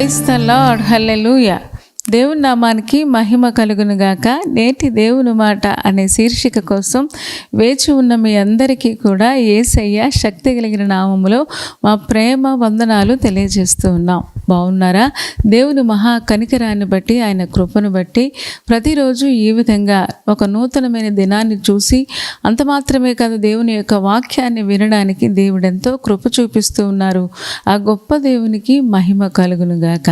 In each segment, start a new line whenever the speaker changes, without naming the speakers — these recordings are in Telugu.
ప్రైజ్ ది లార్డ్, హల్లెలూయా. దేవుని నామానికి మహిమ కలుగును గాక. నేటి దేవుని మాట అనే శీర్షిక కోసం వేచి ఉన్న మీ అందరికీ కూడా యేసయ్య శక్తి కలిగిన నామములో మా ప్రేమ వందనాలు తెలియజేస్తూ ఉన్నాం. బాగున్నారా? దేవుని మహా కనికరాన్ని బట్టి, ఆయన కృపను బట్టి ప్రతిరోజు ఈ విధంగా ఒక నూతనమైన దినాన్ని చూసి అంత మాత్రమే కాదు, దేవుని యొక్క వాక్యాన్ని వినడానికి దేవుడెంతో కృప చూపిస్తూ ఉన్నారు. ఆ గొప్ప దేవునికి మహిమ కలుగును గాక.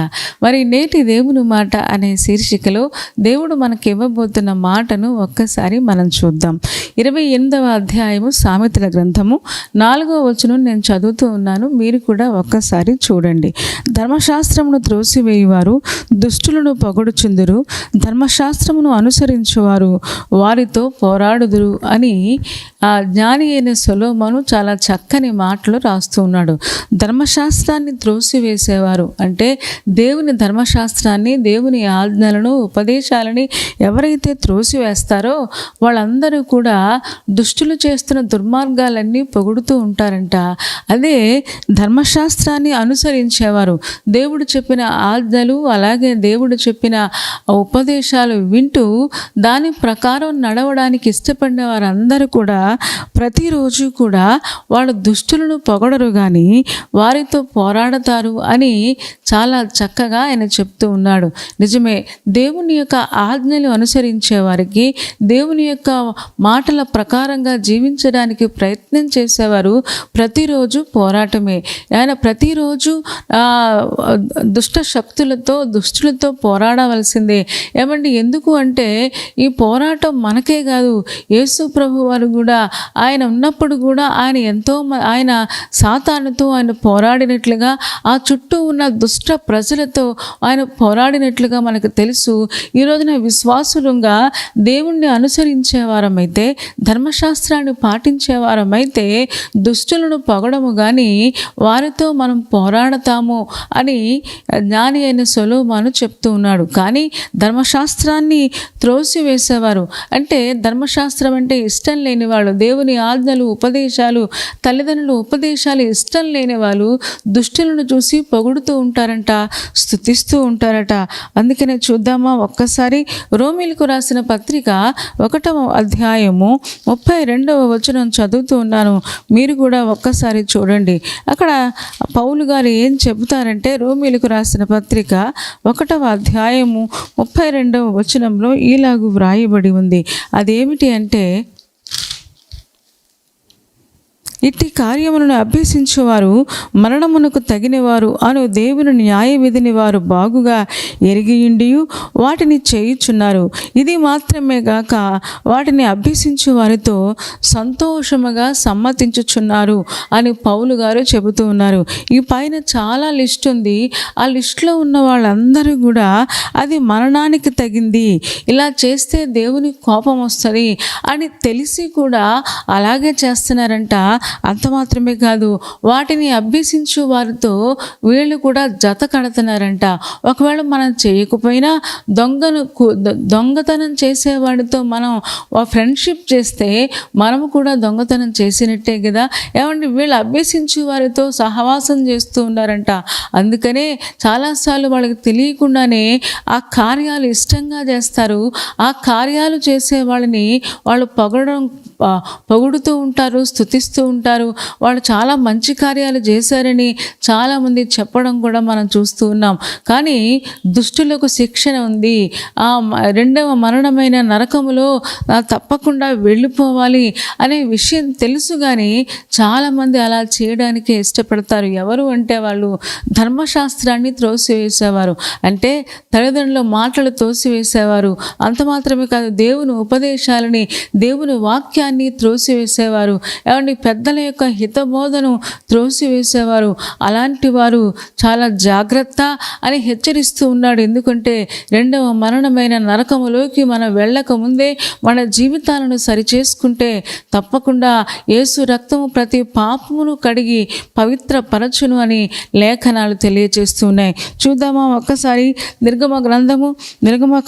మరి నేటి దేవుని మాట అనే శీర్షికలో దేవుడు మనకి ఇవ్వబోతున్న మాటను ఒక్కసారి మనం చూద్దాం. 28వ అధ్యాయము సామెతల గ్రంథము 4వ వచనం నేను చదువుతూ ఉన్నాను, మీరు కూడా ఒక్కసారి చూడండి. ధర్మశాస్త్రమును త్రోసివేయువారు దుష్టులను పొగడుచుందురు, ధర్మశాస్త్రమును అనుసరించువారు వారితో పోరాడుదురు అని ఆ జ్ఞాని అయిన సొలొమోను చాలా చక్కని మాటలు రాస్తూ ఉన్నాడు. ధర్మశాస్త్రాన్ని త్రోసివేసేవారు అంటే దేవుని ధర్మశాస్త్రాన్ని, దేవుని ఆజ్ఞలను, ఉపదేశాలని ఎవరైతే త్రోసివేస్తారో వాళ్ళందరూ కూడా దుష్టులు చేస్తున్న దుర్మార్గాలన్నీ పొగుడుతూ ఉంటారంట. అదే ధర్మశాస్త్రాన్ని అనుసరించేవారు, దేవుడు చెప్పిన ఆజ్ఞలు అలాగే దేవుడు చెప్పిన ఉపదేశాలు వింటూ దాని ప్రకారం నడవడానికి ఇష్టపడిన వారందరూ కూడా ప్రతిరోజు కూడా వాళ్ళు దుష్టులను పొగడరు కానీ వారితో పోరాడతారు అని చాలా చక్కగా ఆయన చెప్తూ ఉన్నాడు. నిజమే, దేవుని యొక్క ఆజ్ఞలు అనుసరించే వారికి, దేవుని యొక్క మాటల ప్రకారంగా జీవించడానికి ప్రయత్నం చేసేవారు ప్రతిరోజు పోరాటమే. ఆయన ప్రతిరోజు దుష్ట శక్తులతో, దుష్టులతో పోరాడవలసిందే. ఏమండి, ఎందుకు అంటే ఈ పోరాటం మనకే కాదు, యేసు ప్రభు వారు కూడా ఆయన ఉన్నప్పుడు కూడా ఆయన సాతానుతో ఆయన పోరాడినట్లుగా, ఆ చుట్టూ ఉన్న దుష్ట ప్రజలతో ఆయన పోరాడినట్లుగా మనకు తెలుసు. ఈ రోజున విశ్వాసులుగా దేవుణ్ణి అనుసరించేవారమైతే, ధర్మశాస్త్రాన్ని పాటించేవారమైతే దుష్టులను పొగడము కానీ వారితో మనం పోరాడతాము అని జ్ఞాని అయిన సొలొమోను చెప్తూ ఉన్నాడు. కానీ ధర్మశాస్త్రాన్ని త్రోసివేసేవారు అంటే, ధర్మశాస్త్రం అంటే ఇష్టం లేని వాళ్ళు, దేవుని ఆజ్ఞలు, ఉపదేశాలు, తల్లిదండ్రుల ఉపదేశాలు ఇష్టం లేని వాళ్ళు దుష్టులను చూసి పొగుడుతూ ఉంటారంట, స్తుతిస్తూ ఉంటారట. అందుకనే చూద్దామా ఒక్కసారి రోమీలకు రాసిన పత్రిక 1వ అధ్యాయము 32వ వచనం చదువుతూ ఉన్నాను, మీరు కూడా ఒక్కసారి చూడండి. అక్కడ పౌలు గారు ఏం చెబుతారంటే, రోమీలకు రాసిన పత్రిక 1వ అధ్యాయము 32వ వచనంలో ఇలాగూ వ్రాయబడి ఉంది. అదేమిటి అంటే, ఇట్టి కార్యములను అభ్యసించువారు మరణమునకు తగినవారు అను దేవుని న్యాయ విధిని వారు బాగుగా ఎరిగియుండి వాటిని చేయుచున్నారు. ఇది మాత్రమే గాక వాటిని అభ్యసించు వారితో సంతోషముగా సమ్మతించుచున్నారు అని పౌలు గారు చెబుతూ ఉన్నారు. ఈ పైన చాలా లిస్ట్ ఉంది. ఆ లిస్టులో ఉన్న వాళ్ళందరూ కూడా అది మరణానికి తగింది, ఇలా చేస్తే దేవుని కోపం వస్తుంది అని తెలిసి కూడా అలాగే చేస్తున్నారంట. అంత మాత్రమే కాదు, వాటిని అభ్యసించు వారితో వీళ్ళు కూడా జత కడుతున్నారంట. ఒకవేళ మనం చేయకపోయినా దొంగతనం చేసేవాడితో మనం ఫ్రెండ్షిప్ చేస్తే మనము కూడా దొంగతనం చేసినట్టే కదా. ఏమంటే వీళ్ళు అభ్యసించు వారితో సహవాసం చేస్తూ ఉన్నారంట. అందుకనే చాలాసార్లు వాళ్ళకి తెలియకుండానే ఆ కార్యాలు ఇష్టంగా చేస్తారు. ఆ కార్యాలు చేసే వాళ్ళని వాళ్ళు పొగుడుతూ ఉంటారు, స్తుతిస్తూ ఉంటారు. వాళ్ళు చాలా మంచి కార్యాలు చేశారని చాలామంది చెప్పడం కూడా మనం చూస్తూ ఉన్నాం. కానీ దుష్టులకు శిక్షణ ఉంది, ఆ రెండవ మరణమైన నరకములో తప్పకుండా వెళ్ళిపోవాలి అనే విషయం తెలుసు. కానీ చాలామంది అలా చేయడానికి ఇష్టపడతారు. ఎవరు అంటే వాళ్ళు ధర్మశాస్త్రాన్ని త్రోసివేసేవారు, అంటే తల్లిదండ్రుల మాటలు త్రోసివేసేవారు. అంత మాత్రమే కాదు, దేవుని ఉపదేశాలని, దేవుని వాక్యాన్ని త్రోసివేసేవారు. ఏమంటే పెద్దల యొక్క హితబోధను త్రోసివేసేవారు. అలాంటి వారు చాలా జాగ్రత్త అని హెచ్చరిస్తూ ఉన్నాడు. ఎందుకంటే రెండవ మరణమైన నరకములోకి మనం వెళ్ళక ముందే మన జీవితాలను సరిచేసుకుంటే తప్పకుండా యేసు రక్తము ప్రతి పాపమును కడిగి పవిత్రపరచును అని లేఖనాలు తెలియజేస్తున్నాయి. చూద్దామా ఒక్కసారి నిర్గమ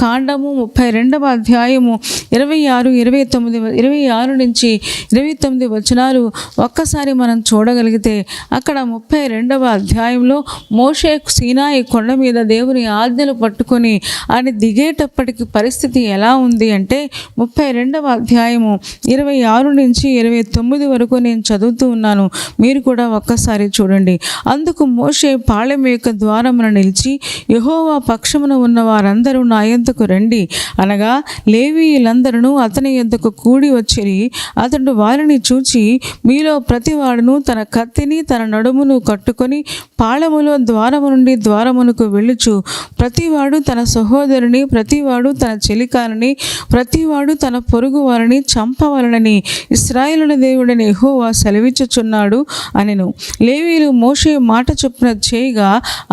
కాండము 32వ అధ్యాయము 26, 29, 26 26 నుంచి 29 వచనాలు ఒక్కసారి మనం చూడగలిగితే అక్కడ 32వ అధ్యాయంలో మోషే సీనాయి కొండ మీద దేవుని ఆజ్ఞలు పట్టుకొని ఆయన దిగేటప్పటికి పరిస్థితి ఎలా ఉంది అంటే 32వ అధ్యాయము 26 నుంచి 29 వరకు నేను చదువుతూ ఉన్నాను, మీరు కూడా ఒక్కసారి చూడండి. అందుకు మోషే పాళెం యొక్క ద్వారమున నిలిచి, యెహోవా పక్షమున ఉన్న వారందరూ నా యొద్దకు రండి అనగా లేవీయులందరూ అతని యొద్దకు కూడి వచ్చిరి. అతడు వారిని చూచి, మీలో ప్రతివాడును తన కత్తిని తన నడుమును కట్టుకొని పాళెములో ద్వారము నుండి ద్వారమునకు వెళ్ళుచు ప్రతివాడు తన సహోదరుని, ప్రతివాడు తన చెలికాలని, ప్రతివాడు తన పొరుగు వారిని చంపవలనని ఇశ్రాయేలు దేవుడని యెహోవా సెలవిచ్చుచున్నాడు అనెను. లేవీయులు మోషే మాట చొప్పున చేయగా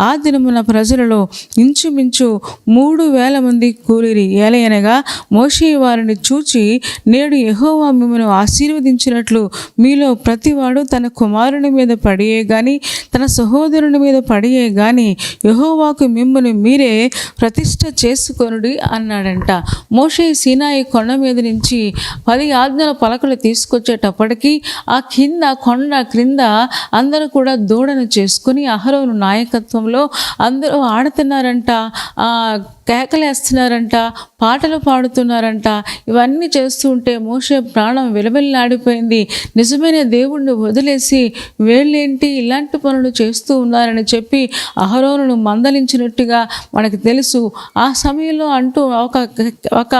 ఆ దినమున ప్రజలలో ఇంచుమించు 3,000 మంది కూలిరి. ఏలయనగా మోషే వారిని చూచి, నేడు యెహోవా మిమ్మల్ని ఆశీర్వదించినట్లు మీలో ప్రతివాడు తన కుమారుని మీద పడియే గాని తన సహోదరుని మీద పడియే గాని యెహోవాకు మిమ్మల్ని మీరే ప్రతిష్ఠ చేసుకొనుడి అన్నాడంట. మోషే సీనాయి కొండ మీద నుంచి 10 ఆజ్ఞల పలకలు తీసుకొచ్చేటప్పటికి ఆ కొండ క్రింద అందరూ కూడా దూడను చేసుకుని అహరోను నాయకత్వంలో అందరూ ఆడుతున్నారంట, కేకలేస్తున్నారంట, పాటలు పాడుతున్నారంట. ఇవన్నీ చేస్తూ ఉంటే మోషే ప్రాణం విలవిల్లాడిపోయింది. నిజమైన దేవుణ్ణి వదిలేసి వీళ్ళేంటి ఇలాంటి పనులు చేస్తూ ఉన్నారని చెప్పి అహరోనును మందలించినట్టుగా మనకు తెలుసు. ఆ సమయంలో అంటూ ఒక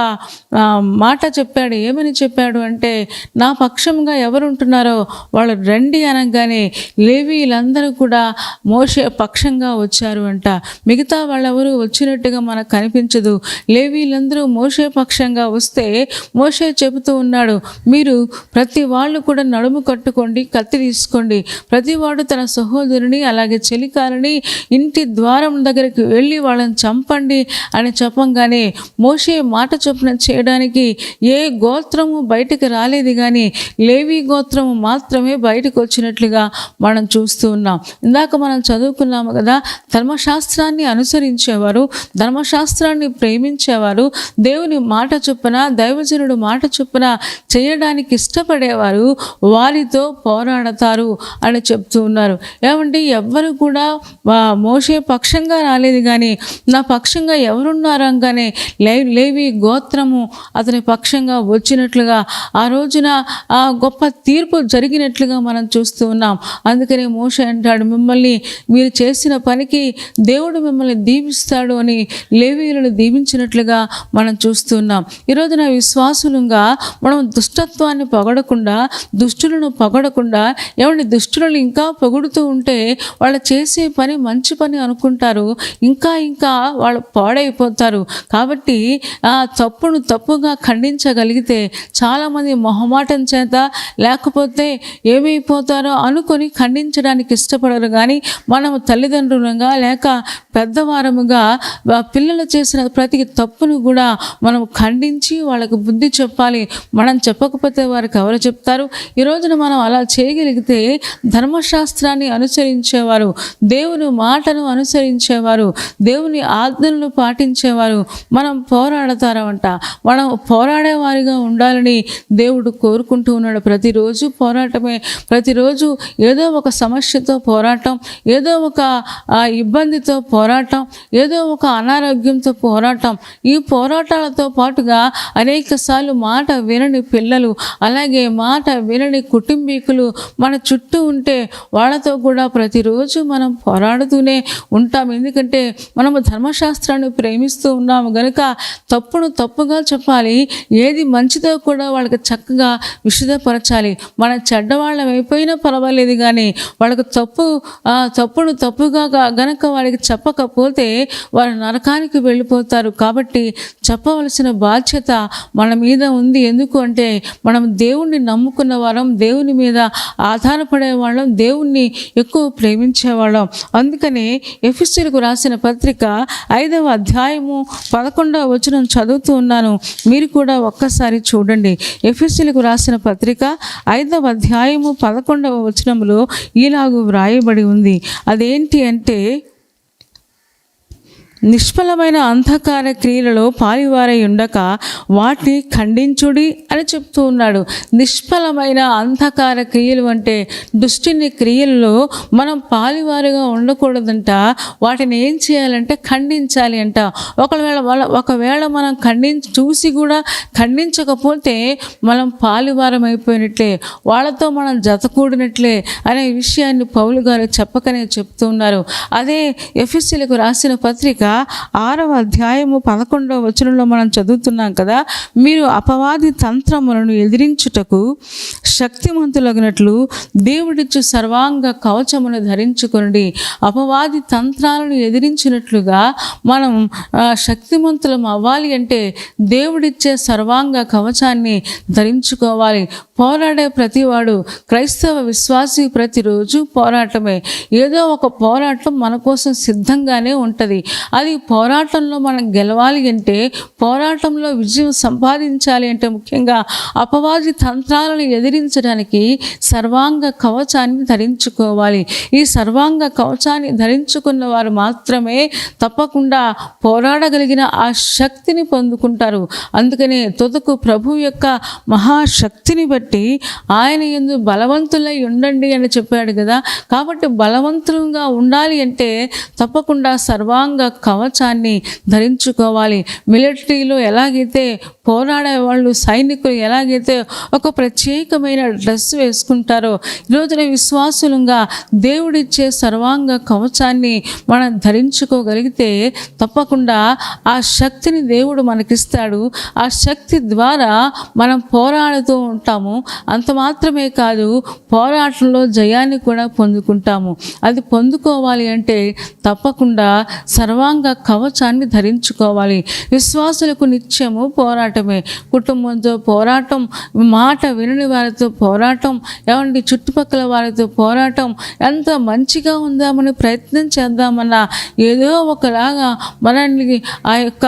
మాట చెప్పాడు. ఏమని చెప్పాడు అంటే, నా పక్షంగా ఎవరుంటున్నారో వాళ్ళు రండి అనగానే లేవీయులందరూ కూడా మోషే పక్షంగా వచ్చారు అంట. మిగతా వాళ్ళెవరూ వచ్చినట్టుగా మనకు కనిపించదు. లేవీయులందరూ మోషే పక్షంగా వస్తే మోషే చెబుతూ ఉన్నాడు, మీరు ప్రతి వాళ్ళు కూడా నడుము కట్టుకోండి, కత్తి తీసుకోండి, ప్రతివాడు తన సహోదరుని అలాగే చెలికాలని ఇంటి ద్వారం దగ్గరికి వెళ్ళి వాళ్ళని చంపండి అని చెప్పంగానే మోషే మాట చొప్పున చేయడానికి ఏ గోత్రము బయటకు రాలేదు కానీ లేవీ గోత్రము మాత్రమే బయటకు వచ్చినట్లుగా మనం చూస్తూ ఉన్నాం. ఇందాక మనం చదువుకున్నాము కదా, ధర్మశాస్త్రాన్ని అనుసరించేవారు, ధర్మశాస్త్రాన్ని ప్రేమించేవారు, దేవుని మాట చొప్పున దైవజనుడు మాట చొప్పున చేయడానికి ఇష్టపడేవారు వారితో పోరాడతారు అని చెప్తూ ఉన్నారు. ఏమంటే ఎవ్వరు కూడా మోషే పక్షంగా రాలేదు కానీ నా పక్షంగా ఎవరున్నారంగానే లేవి గోత్రము అతని పక్షంగా వచ్చినట్లుగా ఆ రోజున ఆ గొప్ప తీర్పు జరిగినట్లుగా మనం చూస్తూ ఉన్నాం. అందుకని మోషే అంటాడు, మిమ్మల్ని మీరు చేసిన పనికి దేవుడు మిమ్మల్ని దీవిస్తాడు అని లేవీయులను దీవించినట్లుగా మనం చూస్తున్నాం. ఈరోజున విశ్వాసులుగా మనం దుష్టత్వాన్ని పొగడకుండా, దుష్టులను పొగడకుండా, ఏమంటే దుష్టులను ఇంకా పొగుడుతూ ఉంటే వాళ్ళు చేసే పని మంచి పని అనుకుంటారు, ఇంకా వాళ్ళు పాడైపోతారు. కాబట్టి ఆ తప్పును తప్పుగా ఖండించగలిగితే చాలామంది మొహమాటం చేత లేకపోతే ఏమైపోతారో అనుకొని ఖండించడానికి ఇష్టపడరు. కానీ మనము తల్లిదండ్రులుగా లేక పెద్దవారముగా పిల్లలు చేసిన ప్రతి తప్పును కూడా మనం ఖండించి వాళ్ళకు బుద్ధి చెప్పాలి. మనం చెప్పకపోతే వారికి ఎవరు చెప్తారు? ఈ రోజున మనం అలా చేయగలిగితే ధర్మశాస్త్రాన్ని అనుసరించేవారు, దేవుని మాటను అనుసరించేవారు, దేవుని ఆజ్ఞలను పాటించేవారు మనం పోరాడతారంట. మనం పోరాడేవారిగా ఉండాలని దేవుడు కోరుకుంటూ ఉన్నాడు. ప్రతిరోజు పోరాటమే, ప్రతిరోజు ఏదో ఒక సమస్యతో పోరాటం, ఏదో ఒక ఇబ్బందితో పోరాటం, ఏదో ఒక అనారోగ్యంతో పోరాటం. ఈ పోరాటాలతో పాటుగా అనేకసార్లు మాట వినని పిల్లలు, అలాగే మాట వినని కుటుంబీకులు మన చుట్టూ ఉంటే వాళ్ళతో కూడా ప్రతిరోజు మనం పోరాడుతూనే ఉంటాం. ఎందుకంటే మనము ధర్మశాస్త్రాన్ని ప్రేమిస్తూ ఉన్నాము కనుక తప్పును తప్పుగా చెప్పాలి, ఏది మంచిదో కూడా వాళ్ళకి చక్కగా విశదపరచాలి. మన చెడ్డవాళ్ళం అయిపోయినా పర్వాలేదు కానీ వాళ్ళకు తప్పును తప్పుగా గనక వాళ్ళకి చెప్పకపోతే వారు నరకానికి వెళ్ళిపోతారు. కాబట్టి చెప్పవలసిన బాధ్యత మన మీద ఉంది. ఎందుకు అంటే మనం దేవుణ్ణి నమ్ముకున్న వాళ్ళం, దేవుని మీద ఆధారపడే వాళ్ళం, దేవుణ్ణి ఎక్కువ ప్రేమించేవాళ్ళం. అందుకనే ఎఫెసీయులకు రాసిన పత్రిక 5వ అధ్యాయము 11వ వచనం చదువుతూ ఉన్నాను, మీరు కూడా ఒక్కసారి చూడండి. ఎఫెసీయులకు రాసిన పత్రిక 5వ అధ్యాయము 11వ వచనంలో ఇలాగూ వ్రాయబడి ఉంది. అదేంటి అంటే, నిష్ఫలమైన అంధకార క్రియలలో పాలివారై ఉండక వాటిని ఖండించుడి అని చెప్తూ ఉన్నాడు. నిష్ఫలమైన అంధకార క్రియలు అంటే దుష్టిని క్రియల్లో మనం పాలివారుగా ఉండకూడదంట. వాటిని ఏం చేయాలంటే ఖండించాలి అంట. ఒకవేళ మనం చూసి కూడా ఖండించకపోతే మనం పాలివారం అయిపోయినట్లే, వాళ్ళతో మనం జతకూడినట్లే అనే విషయాన్ని పౌలు గారు చెప్పకనే చెప్తూ ఉన్నారు. అదే ఎఫెసీయులకు రాసిన పత్రిక 6వ అధ్యాయము 11వ వచనంలో మనం చదువుతున్నాం కదా, మీరు అపవాది తంత్రములను ఎదిరించుటకు శక్తిమంతులగినట్లు దేవుడిచ్చు సర్వాంగ కవచమును ధరించుకొనుడి. అపవాది తంత్రాలను ఎదిరించినట్లుగా మనం శక్తిమంతులం అవ్వాలి అంటే దేవుడిచ్చే సర్వాంగ కవచాన్ని ధరించుకోవాలి. పోరాడే ప్రతివాడు, క్రైస్తవ విశ్వాసి ప్రతిరోజు పోరాటమే. ఏదో ఒక పోరాటం మన కోసం సిద్ధంగానే ఉంటుంది. అది పోరాటంలో మనం గెలవాలి అంటే, పోరాటంలో విజయం సంపాదించాలి అంటే ముఖ్యంగా అపవాది తంత్రాలను ఎదిరించడానికి సర్వాంగ కవచాన్ని ధరించుకోవాలి. ఈ సర్వాంగ కవచాన్ని ధరించుకున్న వారు మాత్రమే తప్పకుండా పోరాడగలిగిన ఆ శక్తిని పొందుకుంటారు. అందుకనే తుదకు ప్రభు యొక్క మహాశక్తిని బట్టి ఆయన యందు బలవంతులై ఉండండి అని చెప్పాడు కదా. కాబట్టి బలవంతులుగా ఉండాలి అంటే తప్పకుండా సర్వాంగ కవచాన్ని ధరించుకోవాలి. మిలిటరీలో ఎలాగైతే పోరాడే వాళ్ళు, సైనికులు ఎలాగైతే ఒక ప్రత్యేకమైన డ్రెస్ వేసుకుంటారో, ఈరోజున విశ్వాసులుగా దేవుడిచ్చే సర్వాంగ కవచాన్ని మనం ధరించుకోగలిగితే తప్పకుండా ఆ శక్తిని దేవుడు మనకిస్తాడు. ఆ శక్తి ద్వారా మనం పోరాడుతూ ఉంటాము. అంత మాత్రమే కాదు, పోరాటంలో జయాన్ని కూడా పొందుకుంటాము. అది పొందుకోవాలి అంటే తప్పకుండా సర్వాంగ కవచాన్ని ధరించుకోవాలి. విశ్వాసులకు నిత్యము పోరాటమే. కుటుంబంతో పోరాటం, మాట వినని వారితో పోరాటం, ఏమండి చుట్టుపక్కల వారితో పోరాటం. ఎంత మంచిగా ఉందామని ప్రయత్నం చేద్దామన్నా ఏదో ఒకలాగా మనల్ని ఆ యొక్క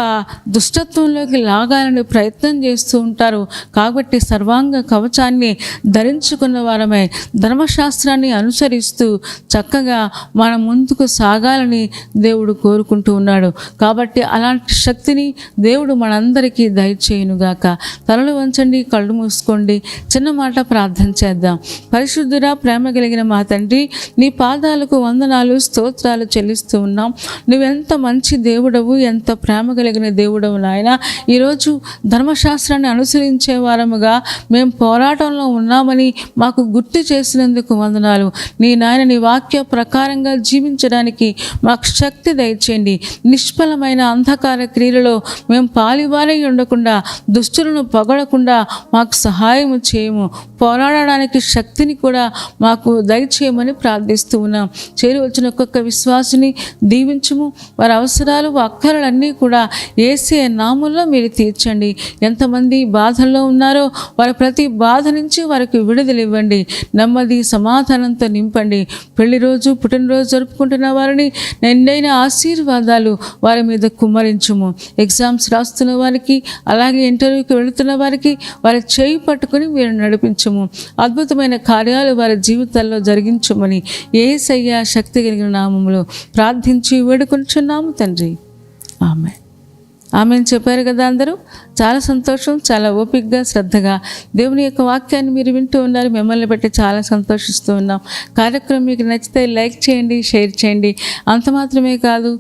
దుష్టత్వంలోకి లాగాలని ప్రయత్నం చేస్తూ ఉంటారు. కాబట్టి సర్వాంగ కవచాన్ని ధరించుకున్న వారమే ధర్మశాస్త్రాన్ని అనుసరిస్తూ చక్కగా మనం ముందుకు సాగాలని దేవుడు కోరుకుంటూ ఉన్నాడు. కాబట్టి అలాంటి శక్తిని దేవుడు మనందరికీ దయచేయునుగాక. తలలు వంచండి, కళ్ళు మూసుకోండి, చిన్న మాట ప్రార్థన చేద్దాం. పరిశుద్ధుడా, ప్రేమ కలిగిన మా తండ్రి, నీ పాదాలకు వందనాలు, స్తోత్రాలు చెల్లిస్తూ ఉన్నాం. నువ్వెంత మంచి దేవుడవు, ఎంత ప్రేమ కలిగిన దేవుడవు నాయన. ఈరోజు ధర్మశాస్త్రాన్ని అనుసరించే వారముగా మేము పోరాటంలో ఉన్నామని మాకు గుర్తు చేసినందుకు వందనాలు. నీ నాయన, నీ వాక్య ప్రకారంగా జీవించడానికి మాకు శక్తి దయచేయండి. నిష్ఫలమైన అంధకార క్రియలలో మేము పాలివారై ఉండకుండా, దుష్టులను పొగడకుండా మాకు సహాయం చేయము. పోరాడడానికి శక్తిని కూడా మాకు దయచేయమని ప్రార్థిస్తూ ఉన్నాం. చేరి వచ్చిన ఒక్కొక్క విశ్వాసిని దీవించుము. వారి అవసరాలు, అక్కరలన్నీ కూడా యేసే నామములో మీరు తీర్చండి. ఎంతమంది బాధల్లో ఉన్నారో వారి ప్రతి బాధ నుంచి వారికి విడుదల ఇవ్వండి. నెమ్మది, సమాధానంతో నింపండి. పెళ్లి రోజు, పుట్టినరోజు జరుపుకుంటున్న వారిని నిండైన ఆశీర్వాదాలు వారి మీద కుమ్మరించుము. ఎగ్జామ్స్ రాస్తున్న వారికి, అలాగే ఇంటర్వ్యూకి వెళుతున్న వారికి వారి చేయి పట్టుకుని మీరు నడిపించుము. అద్భుతమైన కార్యాలు వారి జీవితాల్లో జరిగించుమని యేసయ్య శక్తి కలిగిన నామములో ప్రార్థించి వేడుకొంచున్నాము తండ్రి. ఆమేన్. ఆమెను చెప్పారు కదా అందరూ. చాలా సంతోషం. చాలా ఓపికగా, శ్రద్ధగా దేవుని యొక్క వాక్యాన్ని మీరు వింటూ ఉన్నారు. మిమ్మల్ని బట్టి చాలా సంతోషిస్తూ ఉన్నాం. కార్యక్రమం మీకు నచ్చితే లైక్ చేయండి, షేర్ చేయండి. అంత మాత్రమే కాదు,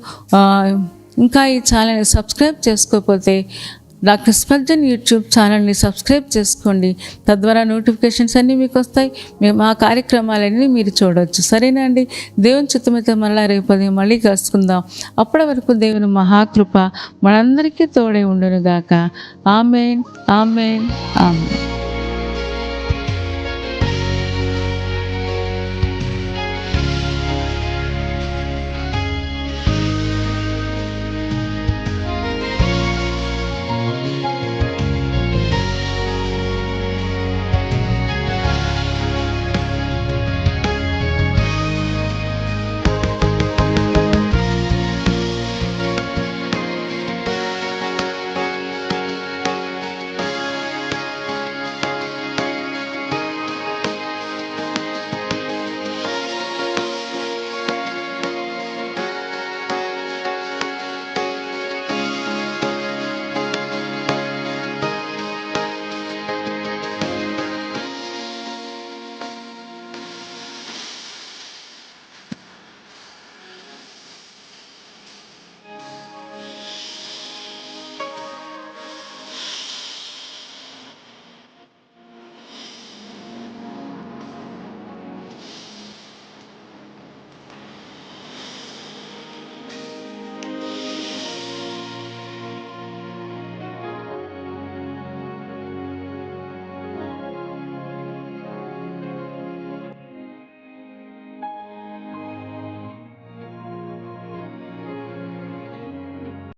ఇంకా ఈ ఛానల్ని సబ్స్క్రైబ్ చేసుకోకపోతే డాక్టర్ స్పర్జన్ యూట్యూబ్ ఛానల్ని సబ్స్క్రైబ్ చేసుకోండి. తద్వారా నోటిఫికేషన్స్ అన్నీ మీకు వస్తాయి. మేము ఆ కార్యక్రమాలన్నీ మీరు చూడవచ్చు. సరేనా అండి? దేవుని చిత్తమైతే మళ్ళీ రేపు మళ్ళీ కలుసుకుందాం. అప్పటి వరకు దేవుని మహాకృప మనందరికీ తోడే ఉండునుగాక. ఆమేన్, ఆమేన్, ఆమేన్.